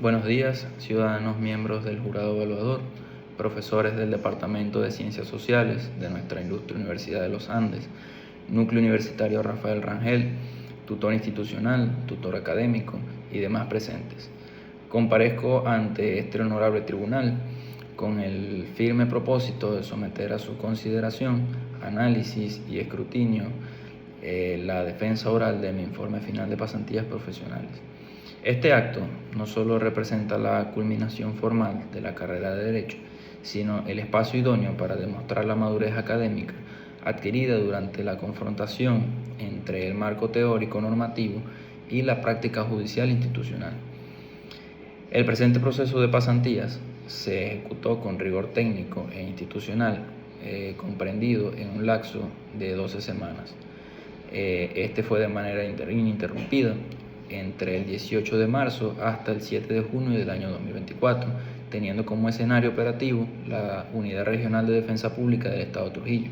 Buenos días, ciudadanos miembros del jurado evaluador, profesores del Departamento de Ciencias Sociales de nuestra ilustre Universidad de los Andes, Núcleo Universitario Rafael Rangel, tutor institucional, tutor académico y demás presentes. Comparezco ante este honorable tribunal con el firme propósito de someter a su consideración, análisis y escrutinio la defensa oral de mi informe final de pasantías profesionales. Este acto no solo representa la culminación formal de la carrera de Derecho, sino el espacio idóneo para demostrar la madurez académica adquirida durante la confrontación entre el marco teórico normativo y la práctica judicial institucional. El presente proceso de pasantías se ejecutó con rigor técnico e institucional, comprendido en un lapso de 12 semanas. Este fue de manera ininterrumpida entre el 18 de marzo hasta el 7 de junio del año 2024, teniendo como escenario operativo la Unidad Regional de Defensa Pública del Estado de Trujillo.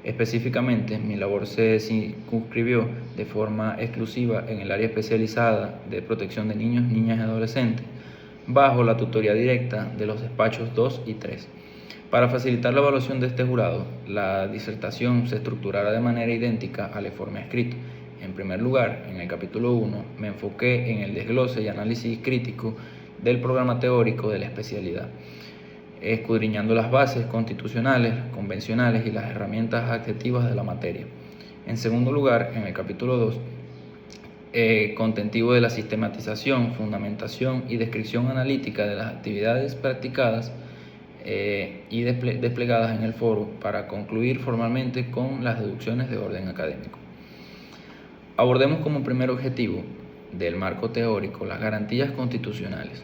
Específicamente, mi labor se circunscribió de forma exclusiva en el área especializada de protección de niños, niñas y adolescentes, bajo la tutoría directa de los despachos 2 y 3. Para facilitar la evaluación de este jurado, la disertación se estructurará de manera idéntica al informe escrito. En primer lugar, en el capítulo 1, me enfoqué en el desglose y análisis crítico del programa teórico de la especialidad, escudriñando las bases constitucionales, convencionales y las herramientas adjetivas de la materia. En segundo lugar, en el capítulo 2, contentivo de la sistematización, fundamentación y descripción analítica de las actividades practicadas y desplegadas en el foro para concluir formalmente con las deducciones de orden académico. Abordemos como primer objetivo del marco teórico las garantías constitucionales.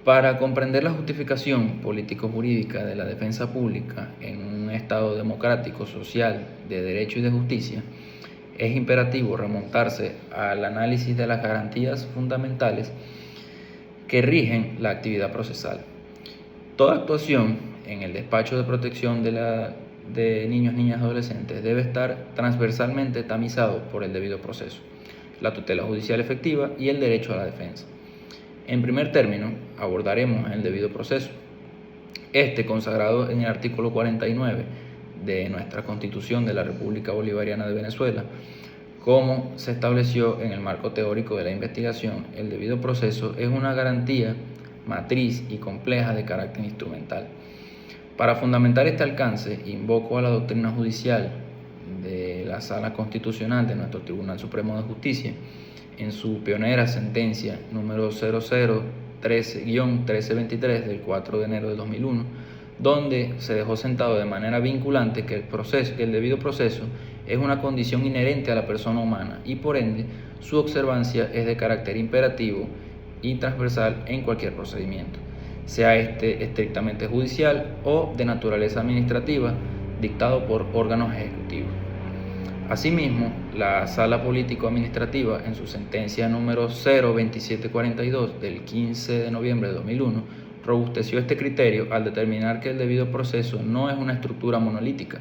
Para comprender la justificación político-jurídica de la defensa pública en un Estado democrático, social, de derecho y de justicia, es imperativo remontarse al análisis de las garantías fundamentales que rigen la actividad procesal. Toda actuación en el despacho de protección de niños, niñas y adolescentes debe estar transversalmente tamizado por el debido proceso, la tutela judicial efectiva y el derecho a la defensa. En primer término, abordaremos el debido proceso, consagrado en el artículo 49 de nuestra Constitución de la República Bolivariana de Venezuela. Como se estableció en el marco teórico de la investigación, el debido proceso es una garantía matriz y compleja de carácter instrumental. Para fundamentar este alcance, invoco a la doctrina judicial de la Sala Constitucional de nuestro Tribunal Supremo de Justicia en su pionera sentencia número 0013-1323 del 4 de enero de 2001, donde se dejó sentado de manera vinculante que el debido proceso es una condición inherente a la persona humana y por ende su observancia es de carácter imperativo y transversal en cualquier procedimiento, sea estrictamente judicial o de naturaleza administrativa, dictado por órganos ejecutivos. Asimismo, la Sala Político-Administrativa, en su sentencia número 02742 del 15 de noviembre de 2001, robusteció este criterio al determinar que el debido proceso no es una estructura monolítica,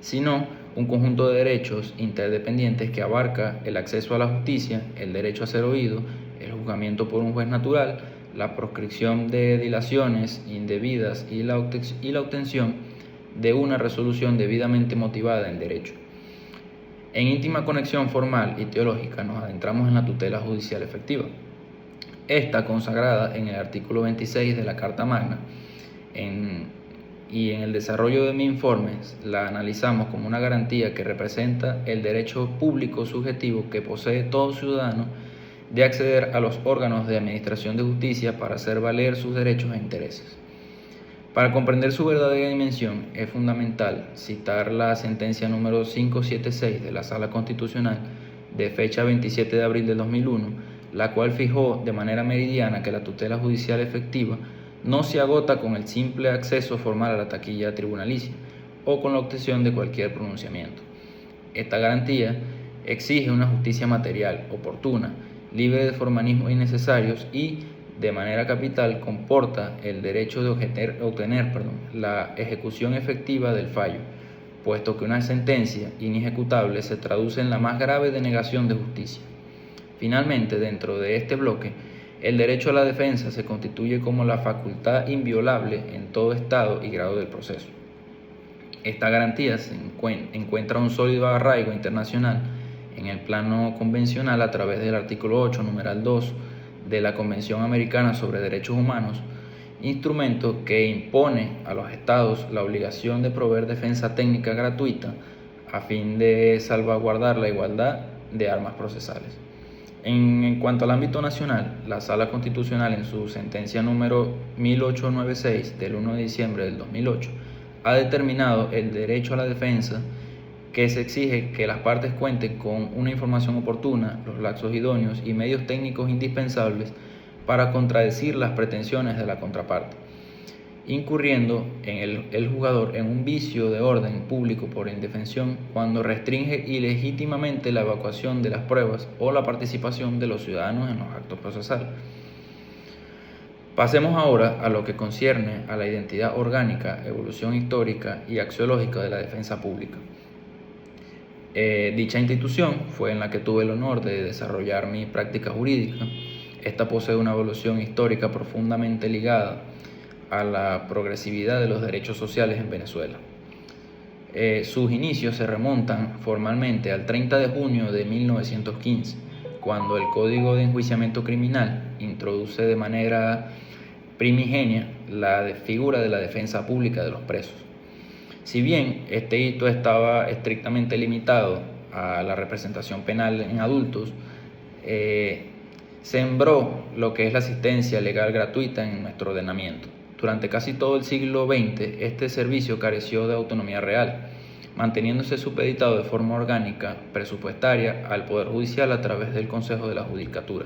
sino un conjunto de derechos interdependientes que abarca el acceso a la justicia, el derecho a ser oído, el juzgamiento por un juez natural, la proscripción de dilaciones indebidas y la obtención de una resolución debidamente motivada en derecho. En íntima conexión formal y teológica nos adentramos en la tutela judicial efectiva. Esta consagrada en el artículo 26 de la Carta Magna, y en el desarrollo de mi informe la analizamos como una garantía que representa el derecho público subjetivo que posee todo ciudadano de acceder a los órganos de administración de justicia para hacer valer sus derechos e intereses. Para comprender su verdadera dimensión es fundamental citar la sentencia número 576 de la Sala Constitucional de fecha 27 de abril de 2001, la cual fijó de manera meridiana que la tutela judicial efectiva no se agota con el simple acceso formal a la taquilla tribunalicia o con la obtención de cualquier pronunciamiento. Esta garantía exige una justicia material, oportuna, libre de formalismos innecesarios y, de manera capital, comporta el derecho de obtener la ejecución efectiva del fallo, puesto que una sentencia inejecutable se traduce en la más grave denegación de justicia. Finalmente, dentro de este bloque, El derecho a la defensa se constituye como la facultad inviolable en todo estado y grado del proceso. Esta garantía encuentra un sólido arraigo internacional en el plano convencional a través del artículo 8, numeral 2 de la Convención Americana sobre Derechos Humanos, instrumento que impone a los estados la obligación de proveer defensa técnica gratuita a fin de salvaguardar la igualdad de armas procesales. En cuanto al ámbito nacional, la Sala Constitucional en su sentencia número 1896 del 1 de diciembre del 2008 ha determinado el derecho a la defensa, que se exige que las partes cuenten con una información oportuna, los lapsos idóneos y medios técnicos indispensables para contradecir las pretensiones de la contraparte, incurriendo el jugador en un vicio de orden público por indefensión cuando restringe ilegítimamente la evacuación de las pruebas o la participación de los ciudadanos en los actos procesales. Pasemos ahora a lo que concierne a la identidad orgánica, evolución histórica y axiológica de la defensa pública. Dicha institución fue en la que tuve el honor de desarrollar mi práctica jurídica. Esta posee una evolución histórica profundamente ligada a la progresividad de los derechos sociales en Venezuela. Sus inicios se remontan formalmente al 30 de junio de 1915, cuando el Código de Enjuiciamiento Criminal introduce de manera primigenia la figura de la defensa pública de los presos. Si bien este hito estaba estrictamente limitado a la representación penal en adultos, sembró lo que es la asistencia legal gratuita en nuestro ordenamiento. Durante casi todo el siglo XX, este servicio careció de autonomía real, manteniéndose supeditado de forma orgánica, presupuestaria, al Poder Judicial a través del Consejo de la Judicatura,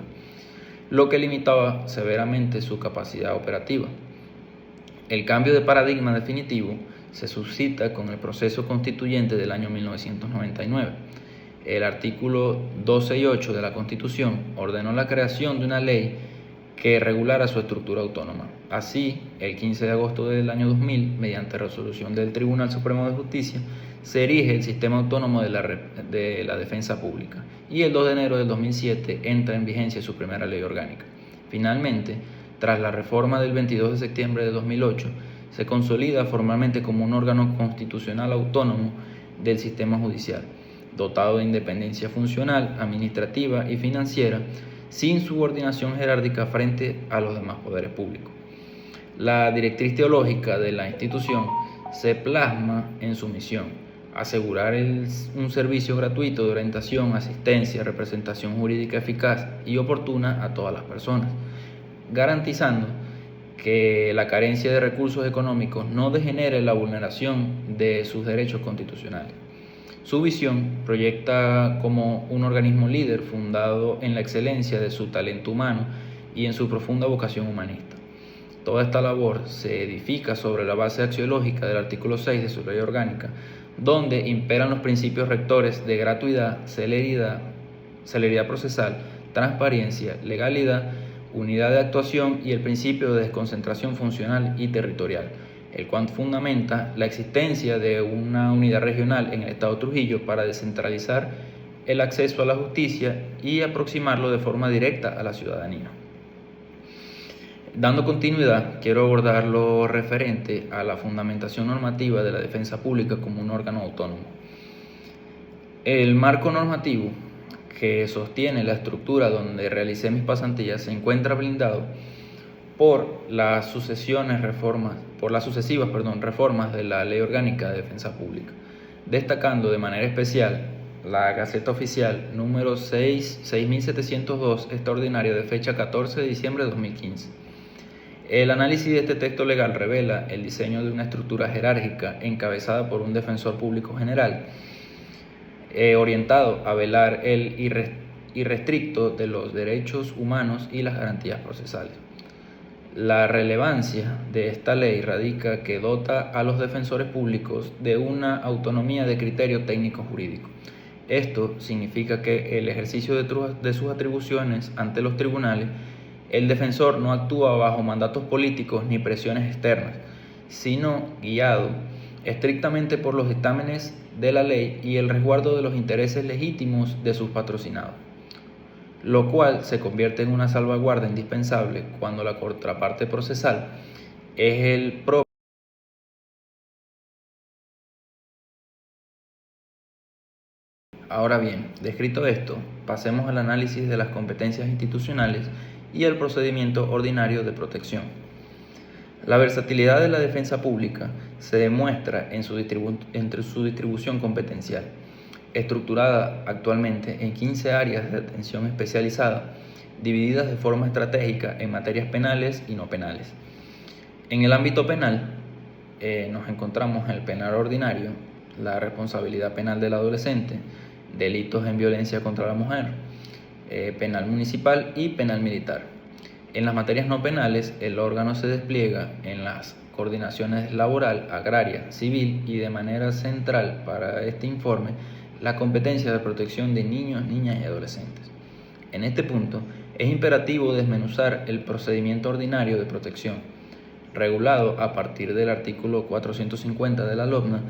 lo que limitaba severamente su capacidad operativa. El cambio de paradigma definitivo se suscita con el proceso constituyente del año 1999. El artículo 12 y 8 de la Constitución ordenó la creación de una ley que regulara su estructura autónoma. Así, el 15 de agosto del año 2000, mediante resolución del Tribunal Supremo de Justicia, se erige el Sistema Autónomo de la Defensa Pública y el 2 de enero del 2007 entra en vigencia su primera ley orgánica. Finalmente, tras la reforma del 22 de septiembre de 2008, se consolida formalmente como un órgano constitucional autónomo del sistema judicial, dotado de independencia funcional, administrativa y financiera, sin subordinación jerárquica frente a los demás poderes públicos. La directriz teológica de la institución se plasma en su misión: asegurar un servicio gratuito de orientación, asistencia, representación jurídica eficaz y oportuna a todas las personas, garantizando que la carencia de recursos económicos no degenere la vulneración de sus derechos constitucionales. Su visión proyecta como un organismo líder fundado en la excelencia de su talento humano y en su profunda vocación humanista. Toda esta labor se edifica sobre la base axiológica del artículo 6 de su ley orgánica, donde imperan los principios rectores de gratuidad, celeridad procesal, transparencia, legalidad, unidad de actuación y el principio de desconcentración funcional y territorial, el cual fundamenta la existencia de una unidad regional en el Estado Trujillo para descentralizar el acceso a la justicia y aproximarlo de forma directa a la ciudadanía. Dando continuidad, quiero abordar lo referente a la fundamentación normativa de la defensa pública como un órgano autónomo. El marco normativo que sostiene la estructura donde realicé mis pasantías se encuentra blindado por las sucesivas reformas de la Ley Orgánica de Defensa Pública, destacando de manera especial la Gaceta Oficial número 6702 extraordinaria de fecha 14 de diciembre de 2015. El análisis de este texto legal revela el diseño de una estructura jerárquica encabezada por un defensor público general, orientado a velar el irrestricto de los derechos humanos y las garantías procesales. La relevancia de esta ley radica que dota a los defensores públicos de una autonomía de criterio técnico-jurídico. Esto significa que el ejercicio de sus atribuciones ante los tribunales, el defensor no actúa bajo mandatos políticos ni presiones externas, sino guiado estrictamente por los dictámenes de la ley y el resguardo de los intereses legítimos de sus patrocinados. lo cual se convierte en una salvaguarda indispensable cuando la contraparte procesal es el propio. Ahora bien, descrito esto, pasemos al análisis de las competencias institucionales y el procedimiento ordinario de protección. La versatilidad de la defensa pública se demuestra entre su distribución competencial, estructurada actualmente en 15 áreas de atención especializada, divididas de forma estratégica en materias penales y no penales. En el ámbito penal, nos encontramos en el penal ordinario, la responsabilidad penal del adolescente, delitos en violencia contra la mujer, penal municipal y penal militar. En las materias no penales, el órgano se despliega en las coordinaciones laboral, agraria, civil y de manera central para este informe la competencia de protección de niños, niñas y adolescentes. En este punto, es imperativo desmenuzar el procedimiento ordinario de protección, regulado a partir del artículo 450 de la LOPNA,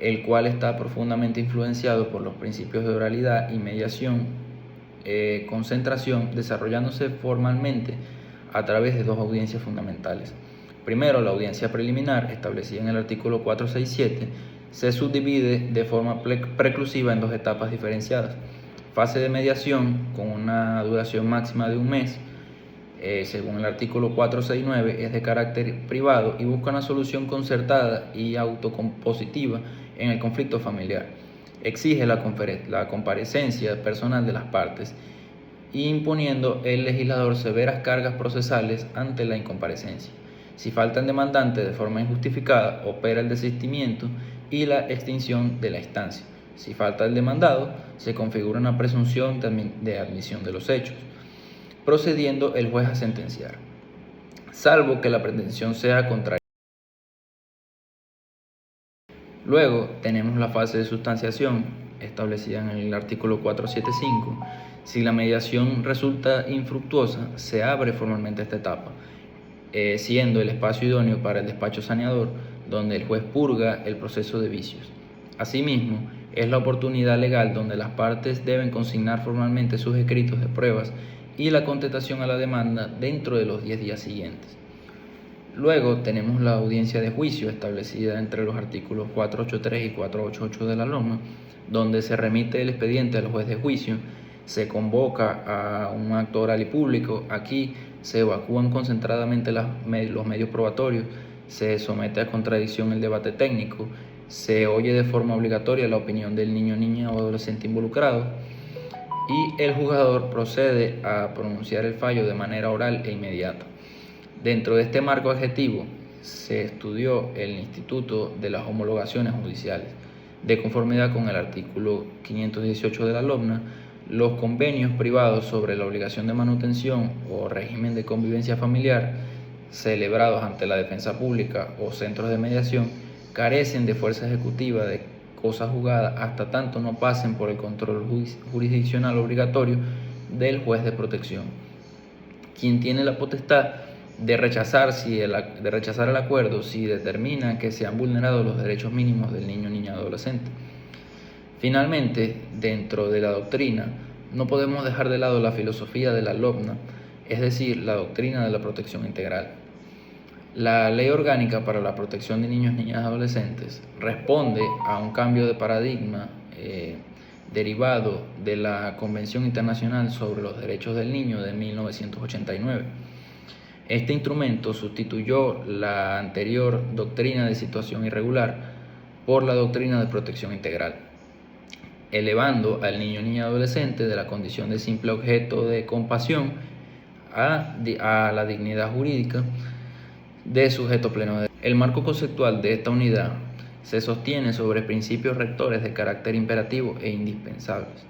el cual está profundamente influenciado por los principios de oralidad y mediación, concentración, desarrollándose formalmente a través de dos audiencias fundamentales. Primero, la audiencia preliminar, establecida en el artículo 467, se subdivide de forma preclusiva en dos etapas diferenciadas. Fase de mediación, con una duración máxima de un mes, según el artículo 469, es de carácter privado y busca una solución concertada y autocompositiva en el conflicto familiar. Exige la comparecencia personal de las partes, imponiendo el legislador severas cargas procesales ante la incomparecencia. Si falta el demandante de forma injustificada, opera el desistimiento y la extinción de la instancia. Si falta el demandado, se configura una presunción de admisión de los hechos, procediendo el juez a sentenciar, salvo que la pretensión sea contraria. Luego tenemos la fase de sustanciación, establecida en el artículo 475. Si la mediación resulta infructuosa, se abre formalmente esta etapa, siendo el espacio idóneo para el despacho saneador, donde el juez purga el proceso de vicios. Asimismo, es la oportunidad legal donde las partes deben consignar formalmente sus escritos de pruebas y la contestación a la demanda dentro de los 10 días siguientes. Luego tenemos la audiencia de juicio, establecida entre los artículos 483 y 488 de la norma, donde se remite el expediente al juez de juicio, se convoca a un acto oral y público. Aquí se evacúan concentradamente los medios probatorios, se somete a contradicción el debate técnico, se oye de forma obligatoria la opinión del niño, niña o adolescente involucrado y el juzgador procede a pronunciar el fallo de manera oral e inmediata. Dentro de este marco adjetivo se estudió el instituto de las homologaciones judiciales. De conformidad con el artículo 518 de la LOPNA, los convenios privados sobre la obligación de manutención o régimen de convivencia familiar celebrados ante la defensa pública o centros de mediación carecen de fuerza ejecutiva de cosa juzgada hasta tanto no pasen por el control jurisdiccional obligatorio del juez de protección, quien tiene la potestad de rechazar el acuerdo si determina que se han vulnerado los derechos mínimos del niño, niña o adolescente. Finalmente, dentro de la doctrina, no podemos dejar de lado la filosofía de la LOPNA, es decir, la doctrina de la protección integral. La Ley Orgánica para la Protección de Niños, Niñas y Adolescentes responde a un cambio de paradigma derivado de la Convención Internacional sobre los Derechos del Niño de 1989. Este instrumento sustituyó la anterior doctrina de situación irregular por la doctrina de protección integral, elevando al niño, niña y adolescente de la condición de simple objeto de compasión a la dignidad jurídica de sujeto pleno. El marco conceptual de esta unidad se sostiene sobre principios rectores de carácter imperativo e indispensables,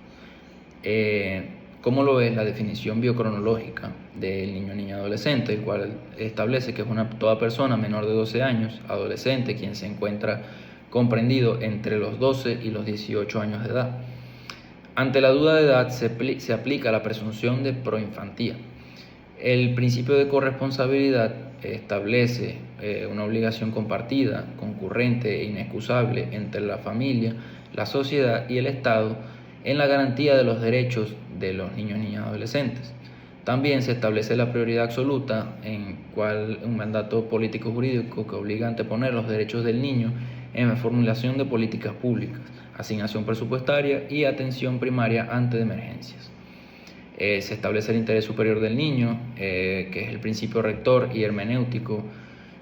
como lo es la definición biocronológica del niño, niña y adolescente, el cual establece que es toda persona menor de 12 años, adolescente, quien se encuentra comprendido entre los 12 y los 18 años de edad. Ante la duda de edad se aplica la presunción de proinfantía. El principio de corresponsabilidad establece una obligación compartida, concurrente e inexcusable entre la familia, la sociedad y el Estado en la garantía de los derechos de los niños, niñas y adolescentes. También se establece la prioridad absoluta en cual un mandato político jurídico que obliga a anteponer los derechos del niño en la formulación de políticas públicas, asignación presupuestaria y atención primaria ante emergencias. Se establece el interés superior del niño, que es el principio rector y hermenéutico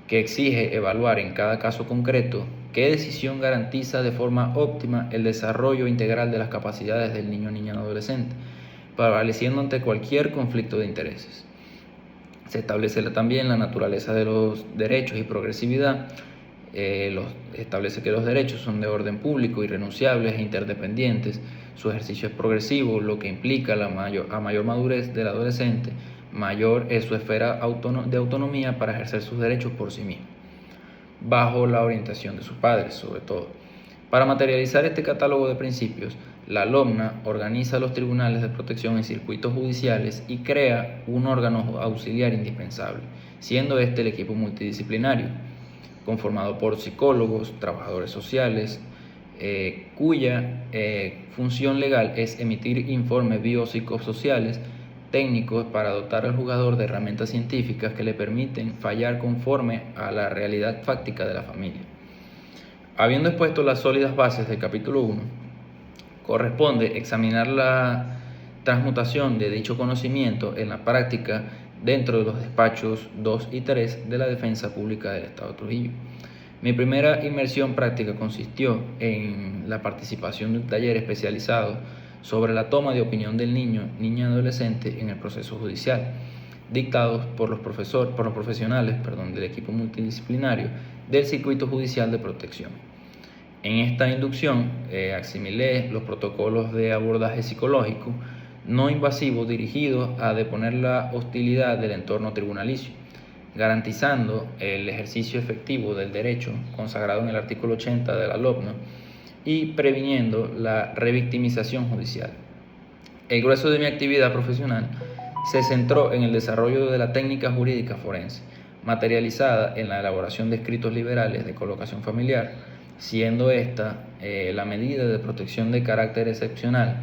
que exige evaluar en cada caso concreto qué decisión garantiza de forma óptima el desarrollo integral de las capacidades del niño, niña y adolescente, prevaleciendo ante cualquier conflicto de intereses. Se establece también la naturaleza de los derechos y progresividad. Establece que los derechos son de orden público, irrenunciables e interdependientes. Su ejercicio es progresivo, lo que implica a mayor madurez del adolescente, mayor es su esfera de autonomía para ejercer sus derechos por sí mismo, bajo la orientación de sus padres, sobre todo. Para materializar este catálogo de principios, la LOMNA organiza los tribunales de protección en circuitos judiciales y crea un órgano auxiliar indispensable, siendo este el equipo multidisciplinario, conformado por psicólogos, trabajadores sociales, cuya función legal es emitir informes biopsicosociales técnicos para dotar al jugador de herramientas científicas que le permiten fallar conforme a la realidad fáctica de la familia. Habiendo expuesto las sólidas bases del capítulo 1, corresponde examinar la transmutación de dicho conocimiento en la práctica dentro de los despachos 2 y 3 de la Defensa Pública del Estado de Trujillo. Mi primera inmersión práctica consistió en la participación de un taller especializado sobre la toma de opinión del niño, niña y adolescente en el proceso judicial, dictados por los profesionales del equipo multidisciplinario del Circuito Judicial de Protección. En esta inducción asimilé los protocolos de abordaje psicológico no invasivo dirigidos a deponer la hostilidad del entorno tribunalicio, garantizando el ejercicio efectivo del derecho consagrado en el artículo 80 de la LOMNA y previniendo la revictimización judicial. El grueso de mi actividad profesional se centró en el desarrollo de la técnica jurídica forense, materializada en la elaboración de escritos liberales de colocación familiar, siendo esta la medida de protección de carácter excepcional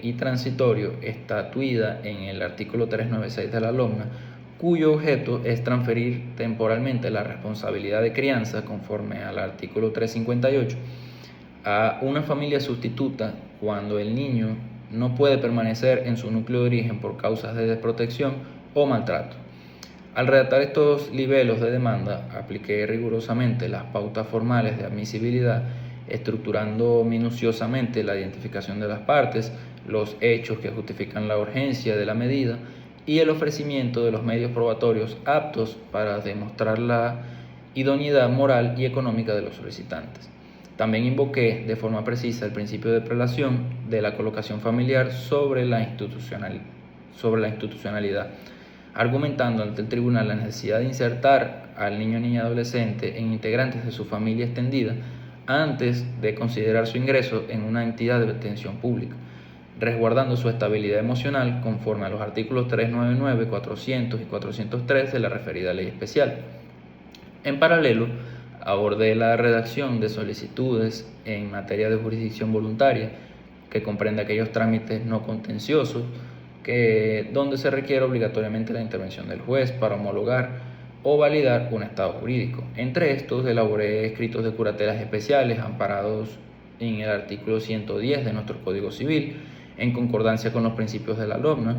y transitorio estatuida en el artículo 396 de la LOMNA, cuyo objeto es transferir temporalmente la responsabilidad de crianza conforme al artículo 358 a una familia sustituta cuando el niño no puede permanecer en su núcleo de origen por causas de desprotección o maltrato. Al redactar estos libelos de demanda, apliqué rigurosamente las pautas formales de admisibilidad, estructurando minuciosamente la identificación de las partes, los hechos que justifican la urgencia de la medida y el ofrecimiento de los medios probatorios aptos para demostrar la idoneidad moral y económica de los solicitantes. También invoqué de forma precisa el principio de prelación de la colocación familiar sobre la institucionalidad, argumentando ante el tribunal la necesidad de insertar al niño, niña y adolescente en integrantes de su familia extendida antes de considerar su ingreso en una entidad de atención pública, resguardando su estabilidad emocional conforme a los artículos 399, 400 y 403 de la referida ley especial. En paralelo, abordé la redacción de solicitudes en materia de jurisdicción voluntaria, que comprende aquellos trámites no contenciosos donde se requiere obligatoriamente la intervención del juez para homologar o validar un estado jurídico. Entre estos, elaboré escritos de curatelas especiales amparados en el artículo 110 de nuestro Código Civil, en concordancia con los principios de la LOMNA,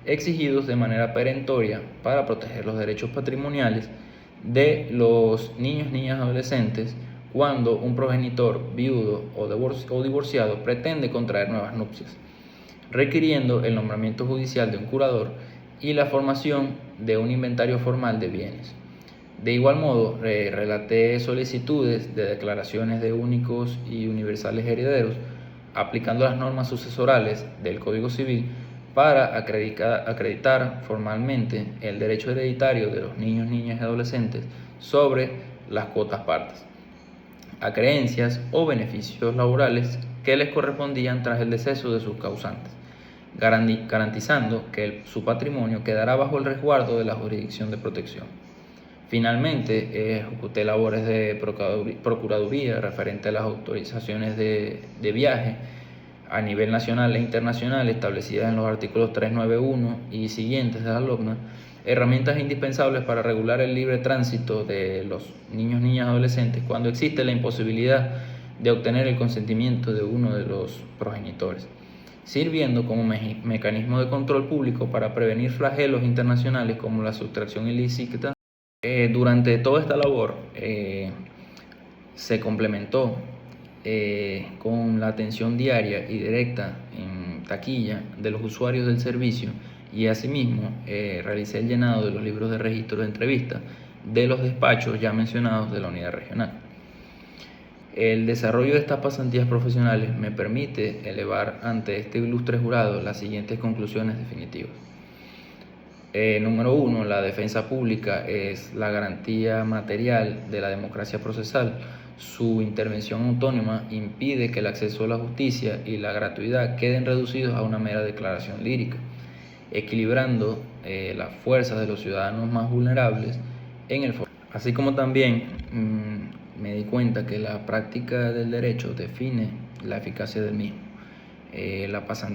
exigidos de manera perentoria para proteger los derechos patrimoniales de los niños, niñas y adolescentes cuando un progenitor viudo o divorciado pretende contraer nuevas nupcias, requiriendo el nombramiento judicial de un curador y la formación de un inventario formal de bienes. De igual modo, relaté solicitudes de declaraciones de únicos y universales herederos, aplicando las normas sucesorales del Código Civil para acreditar formalmente el derecho hereditario de los niños, niñas y adolescentes sobre las cuotas partes, acreencias o beneficios laborales que les correspondían tras el deceso de sus causantes, garantizando que su patrimonio quedará bajo el resguardo de la jurisdicción de protección. Finalmente, ejecuté labores de procuraduría referente a las autorizaciones de viaje a nivel nacional e internacional establecidas en los artículos 391 y siguientes de la LOCNA, herramientas indispensables para regular el libre tránsito de los niños, niñas y adolescentes cuando existe la imposibilidad de obtener el consentimiento de uno de los progenitores, sirviendo como mecanismo de control público para prevenir flagelos internacionales como la sustracción ilícita. Durante toda esta labor se complementó con la atención diaria y directa en taquilla de los usuarios del servicio, y asimismo realicé el llenado de los libros de registro de entrevistas de los despachos ya mencionados de la unidad regional. El desarrollo de estas pasantías profesionales me permite elevar ante este ilustre jurado las siguientes conclusiones definitivas. Número 1. La defensa pública es la garantía material de la democracia procesal. Su intervención autónoma impide que el acceso a la justicia y la gratuidad queden reducidos a una mera declaración lírica, equilibrando las fuerzas de los ciudadanos más vulnerables en el foro. Así como también me di cuenta que la práctica del derecho define la eficacia del mismo.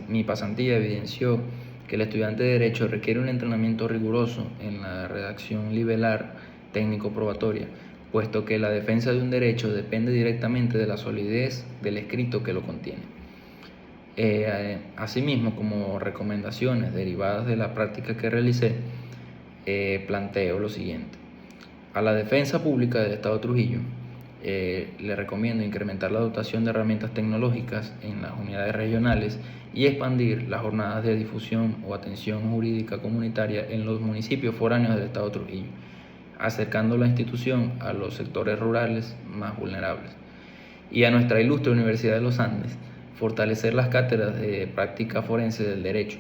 Mi pasantía evidenció que el estudiante de Derecho requiere un entrenamiento riguroso en la redacción libelar técnico-probatoria, puesto que la defensa de un derecho depende directamente de la solidez del escrito que lo contiene. Asimismo, como recomendaciones derivadas de la práctica que realicé, planteo lo siguiente. A la defensa pública del Estado de Trujillo le recomiendo incrementar la dotación de herramientas tecnológicas en las unidades regionales y expandir las jornadas de difusión o atención jurídica comunitaria en los municipios foráneos del Estado de Trujillo, acercando la institución a los sectores rurales más vulnerables. Y a nuestra ilustre Universidad de los Andes, fortalecer las cátedras de práctica forense del derecho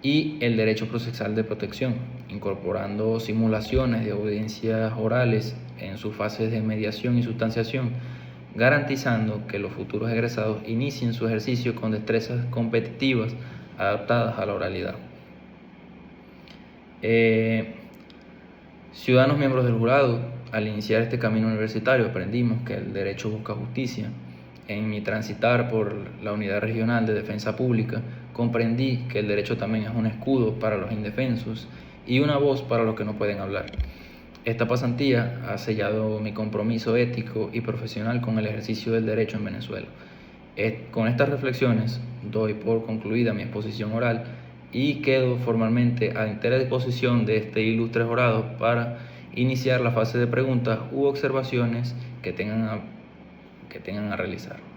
y el derecho procesal de protección, incorporando simulaciones de audiencias orales en sus fases de mediación y sustanciación, garantizando que los futuros egresados inicien su ejercicio con destrezas competitivas adaptadas a la oralidad. Ciudadanos miembros del jurado, al iniciar este camino universitario aprendimos que el derecho busca justicia. En mi transitar por la Unidad Regional de Defensa Pública, comprendí que el derecho también es un escudo para los indefensos y una voz para los que no pueden hablar. Esta pasantía ha sellado mi compromiso ético y profesional con el ejercicio del derecho en Venezuela. Con estas reflexiones doy por concluida mi exposición oral y quedo formalmente a entera disposición de este ilustre jurado para iniciar la fase de preguntas u observaciones que tengan a realizar.